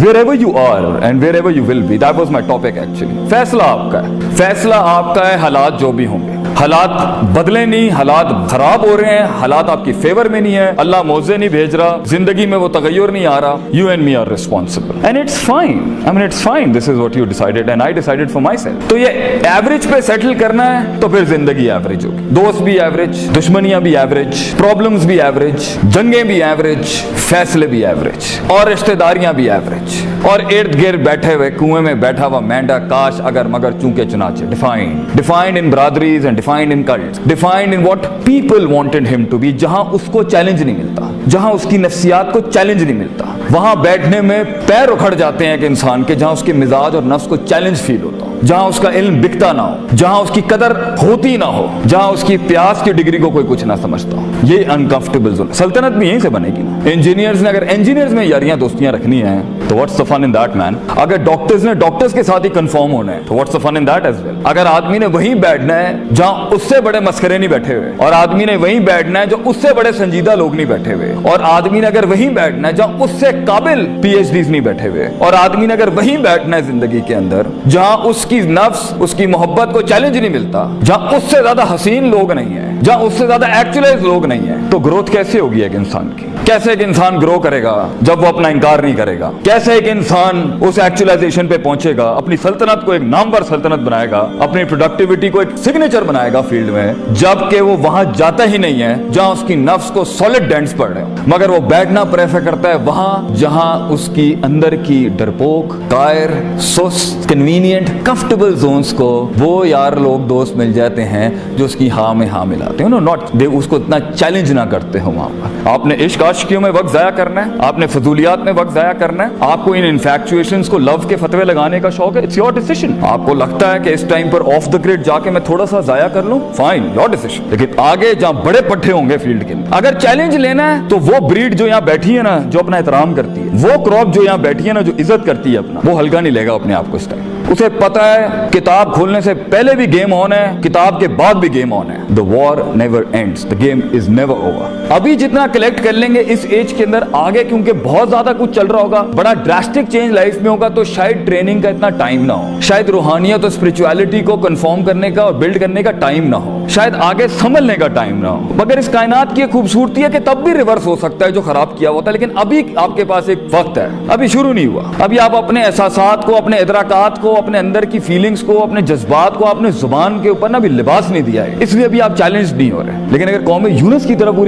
wherever you are and wherever you will be, that was my topic actually. फैसला आपका है, फैसला आपका है, हालात जो भी होंगे, हालात बदले नहीं, हालात खराब हो रहे हैं, हालात आपकी फेवर में नहीं है, अल्लाह मौजे नहीं भेज रहा, जिंदगी में वो तगय्युर नहीं आ रहा, you and me are responsible and it's fine. I mean it's fine, this is what you decided and I decided for myself. तो ये एवरेज पे सेटल करना है तो फिर जिंदगी एवरेज होगी, दोस्त भी एवरेज, दुश्मनियां भी एवरेज, प्रॉब्लम्स भी एवरेज, जंगें भी एवरेज, फैसले भी एवरेज और रिश्तेदारियां भी एवरेज और इर्द गिर्द बैठे हुए कुएं में बैठा हुआ मेंढा काश अगर मगर चूंके चुनाचे. Defined in biradaris and defined in cults, defined in what people wanted him to be. जहां उसको चैलेंज नहीं मिलता, जहां उसकी नफ्सियात को चैलेंज नहीं मिलता, वहां बैठने में पैर उखड़ जाते हैं एक इंसान के. जहां उसके मिजाज और नफ्स को चैलेंज फील होता हो, जहां उसका इल्म बिकता ना हो, जहां उसकी कदर होती ना हो, जहां उसकी प्यास की डिग्री को कोई कुछ ना समझता हो, ये अनकंफर्टेबल जोन. सल्तनत भी यहीं से बनेगी ना. इंजीनियर्स ने अगर इंजीनियर्स में यारियां दोस्तियां रखनी है तो what's the fun in that man. अगर डॉक्टर्स ने डॉक्टर्स के साथ ही कंफर्म होना है तो what's the fun in that as well. अगर आदमी ने वहीं बैठना है जहां उससे बड़े मस्करे नहीं बैठे हुए, और आदमी ने वहीं बैठना है जो उससे बड़े संजीदा लोग नहीं बैठे हुए, और आदमी ने अगर वहीं बैठना है जहां उससे काबिल पीएचडीज नहीं बैठे हुए, और आदमी ने अगर वहीं बैठना है जिंदगी के अंदर जहां उसकी नफ्स उसकी मोहब्बत को चैलेंज नहीं मिलता, जहां उससे ज्यादा हसीन लोग नहीं है, जहां उससे ज्यादा एक्चुअलाइज लोग नहीं है, तो ग्रोथ कैसे होगी एक इंसान की? कैसे एक इंसान ग्रो करेगा जब वो अपना इनकार नहीं करेगा? कैसे एक इंसान उस एक्चुअलाइजेशन पे पहुंचेगा, अपनी सल्तनत को एक नामवर सल्तनत बनाएगा, अपनी प्रोडक्टिविटी को एक सिग्नेचर बनाएगा फील्ड में, जबकि वो वहां जाता ही नहीं है जहां उसकी नफ्स को सॉलिड डेंट्स पड़ रहे हो, मगर वो बैठना प्रेफर करता है वहां जहां उसकी अंदर की डरपोक, कायर, सुस्त, कन्वीनियंट, कंफर्टेबल जोन्स को वो यार लोग दोस्त मिल जाते हैं जो उसकी हाँ में हाँ मिलाते हैं. नॉट दे उसको इतना चैलेंज ना करते हो. वहां पर आपने इश्क आशिकियों में वक्त जाया करना है, आपने फजूलियात में वक्त जाया करना है, आपको इन इन्फैक्चुएशंस को लव के फतवे लगाने का शौक है, इट्स योर डिसीजन. आपको लगता है कि इस टाइम पर ऑफ द ग्रिड जाके मैं थोड़ा सा जाया कर लूं, फाइन, योर डिसीजन. लेकिन आगे जहां बड़े पट्टे होंगे फील्ड के, अगर चैलेंज लेना है तो वो ब्रीड जो यहाँ बैठी है ना, जो अपना एहतराम करती है, वो क्रॉप जो यहाँ बैठी है ना, जो इज्जत करती है अपना, वो हल्का नहीं लेगा अपने आप को इस टाइम. उसे पता है किताब खोलने से पहले भी गेम ऑन है, किताब के बाद भी गेम ऑन है. The war never ends, the game is never over. अभी जितना कलेक्ट कर लेंगे इस एज के अंदर, आगे क्योंकि बहुत ज्यादा कुछ चल रहा होगा, बड़ा ड्रास्टिक चेंज लाइफ में होगा, तो शायद ट्रेनिंग का इतना टाइम ना हो, शायद रूहानियत और स्पिरिचुअलिटी को कंफर्म करने का और बिल्ड करने का टाइम ना हो, शायद आगे संभलने का टाइम ना हो. मगर इस कायनात की खूबसूरती है कि तब भी रिवर्स हो सकता है जो खराब किया होता है. लेकिन अभी आपके पास एक वक्त है, अभी शुरू नहीं हुआ. अभी आप अपने एहसासात को, अपने इदराकात को, अपने अंदर की फीलिंग्स को, अपने जज्बात को आपने जुबान के ऊपर ना भी लिबास नहीं दिया है, इसलिए अभी आप चैलेंज नहीं हो रहे. लेकिन अगर कौम यूनुस की तरह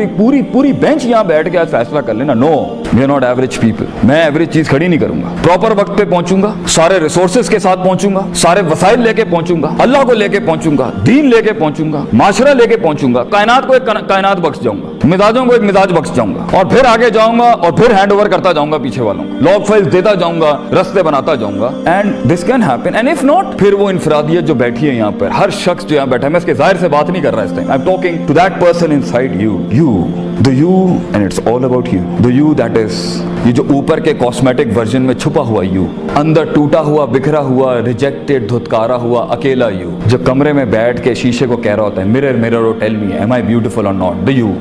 पूरी बेंच यहाँ बैठ के आज फैसला कर लेना, no we are not average people, मैं एवरेज चीज खड़ी नहीं करूंगा, प्रॉपर वक्त पे पहुंचूंगा, सारे रिसोर्सेज के साथ पहुंचूंगा, सारे वसाइल लेके पहुंचूंगा, अल्लाह को लेके पहुंचूंगा, दीन लेके पहुंचूंगा, माशरा लेके पहुंचूंगा, कायनात को एक कायनात बख्श जाऊंगा, मिजाजों को एक मिजाज बख्श जाऊंगा, और फिर आगे जाऊंगा और फिर हैंड ओवर करता जाऊंगा पीछे वालों को, लॉग फाइल्स देता जाऊंगा, रास्ते बनाता जाऊंगा. And this can happen. And if not, फिर वो इंफरादियत जो बैठी है यहाँ पर, हर शख्स जो यहाँ बैठा है, मैं इसके जाहिर से बात नहीं कर रहा इस time, I am talking to that person inside you, the you, and it's all about you, the you that is, ये जो ऊपर के कॉस्मेटिक वर्जन में छुपा हुआ यू, अंदर टूटा हुआ, बिखरा हुआ, रिजेक्टेड, धुतकारा हुआ, अकेला यू, जो कमरे में बैठ के शीशे को कह रहा होता है, मिरर मिरर ओ टेल मी एम आई ब्यूटीफुल और नॉट, द यू.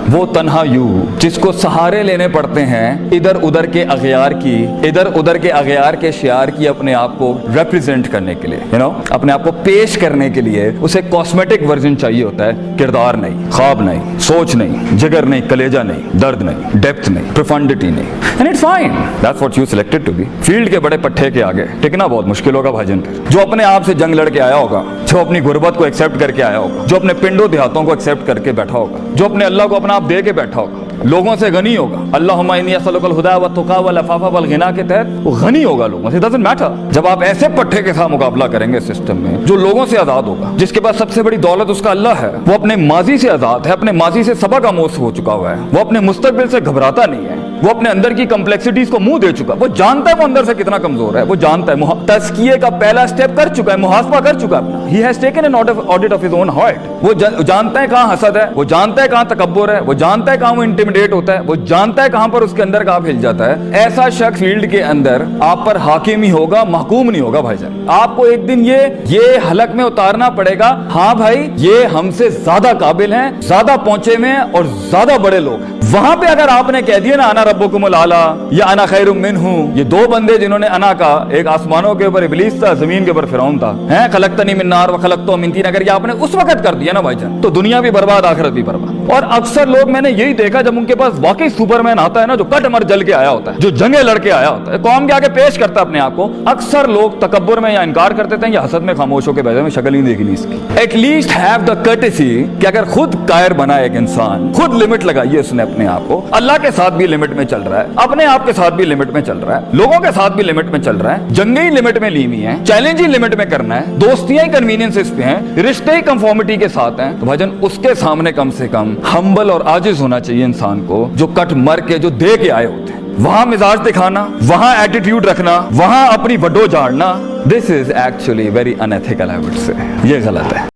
वो तन्हा यू जिसको सहारे लेने पड़ते हैं इधर उधर के अगयार की, इधर उधर के अगयार के शियार की, अपने आप को रिप्रेजेंट करने के लिए, यू नो, अपने आप को पेश करने के लिए उसे कॉस्मेटिक वर्जन चाहिए होता है. किरदार नहीं, ख्वाब नहीं, सोच नहीं, जिगर नहीं, कलेजा नहीं, दर्द नहीं, डेप्थ नहीं, प्रोफंडिटी नहीं. And it's fine, that's what you selected to be. Field के बड़े पट्टे के आगे टिकना बहुत मुश्किल होगा भाईजान. जो अपने आप से जंग लड़ के आया होगा, जो अपनी गुर्बत को एक्सेप्ट करके आया होगा, जो अपने पिंडों देहातों को एक्सेप्ट करके बैठा होगा, जो अपने अल्लाह को अपना आप दे के बैठा होगा, लोगों से गनी होगा, अल्लाहुम्मा इन्नी असअलुकल हुदा व तुका व लफाफा वल गिना के तहत वो गनी होगा लोगों से. Doesn't matter. जब आप ऐसे पट्टे के साथ मुकाबला करेंगे सिस्टम में, जो लोगों से आजाद होगा, जिसके पास सबसे बड़ी दौलत उसका अल्लाह है, वो अपने माजी से आजाद है, अपने माजी से सबक आमोज हो चुका हुआ है, वो अपने मुस्तकबिल से घबराता नहीं है, वो अपने अंदर की कम्प्लेक्सिटीज को मुंह दे चुका, वो जानता है वो अंदर से कितना कमजोर है, वो जानता है, तज़किये का पहला स्टेप कर चुका है, मुहासबा कर चुका है अपना. he has taken an audit of his own heart. وہ جانتا ہے کہاں حسد ہے, وہ جانتا ہے کہاں تکبر ہے, وہ جانتا ہے کہاں وہ انٹیمیڈیٹ ہوتا ہے, وہ جانتا ہے کہاں پر اس کے اندر کہاں ہل جاتا ہے. ایسا شخص فیلڈ کے اندر آپ پر حاکم ہی ہوگا, محکوم نہیں ہوگا بھائی جان. آپ کو ایک دن یہ حلق میں اتارنا پڑے گا, ہاں بھائی یہ ہم سے زیادہ قابل ہیں, زیادہ پہنچے میں اور زیادہ بڑے لوگ ہیں. وہاں پہ اگر آپ نے کہہ دیا نا انا ربکم الاعلی یا انا خیر منہ, یہ دو بندے جنہوں نے انا کا, ایک آسمانوں کے اوپر ابلیس تھا, زمین کے اوپر فرعون تھا, ہیں خلقتنی من نار وخلقتہ من طین, اگر یہ آپ نے اس وقت کر دیا نا بھائی جان تو دنیا بھی برباد آخرت بھی برباد. اور اکثر لوگ میں نے یہی دیکھا جب ان کے پاس واقعی سپرمین آتا ہے نا, جو کٹ مر جل کے آیا ہوتا ہے, جو جنگیں لڑ کے آیا ہوتا ہے, قوم کے آگے پیش کرتا ہے اپنے آپ کو, اکثر لوگ تکبر میں یا انکار کر دیتے ہیں یا حسد میں خاموش ہو کے بیٹھے ہیں, شکل ہی دیکھی نہیں اس کی. ایٹ لیسٹ ہیو دا کٹسی کہ اگر خود قائر بنا ایک انسان, خود لمٹ لگائیے اس نے اپنے آپ کو, اللہ کے ساتھ بھی لمٹ میں چل رہا ہے, اپنے آپ کے ساتھ بھی لمٹ میں چل رہا ہے, لوگوں کے ساتھ بھی لمٹ میں چل رہا ہے, جنگیں ہی لمٹ میں لی ہوئی ہیں, چیلنج ہی لمٹ میں کرنا ہے, دوستیاں ہی کنوینئنس پہ ہیں, رشتے ہی کنفارمیٹی کے ساتھ ہیں, تو بھائی جان اس کے سامنے کم سے کم ہمبل اور عاجز ہونا چاہیے انسان کو, جو کٹ مر کے جو دے کے آئے ہوتے ہیں. وہاں مزاج دکھانا, وہاں ایٹیٹیوڈ رکھنا, وہاں اپنی وڈو جھاڑنا, this is actually very unethical, I would say یہ غلط ہے.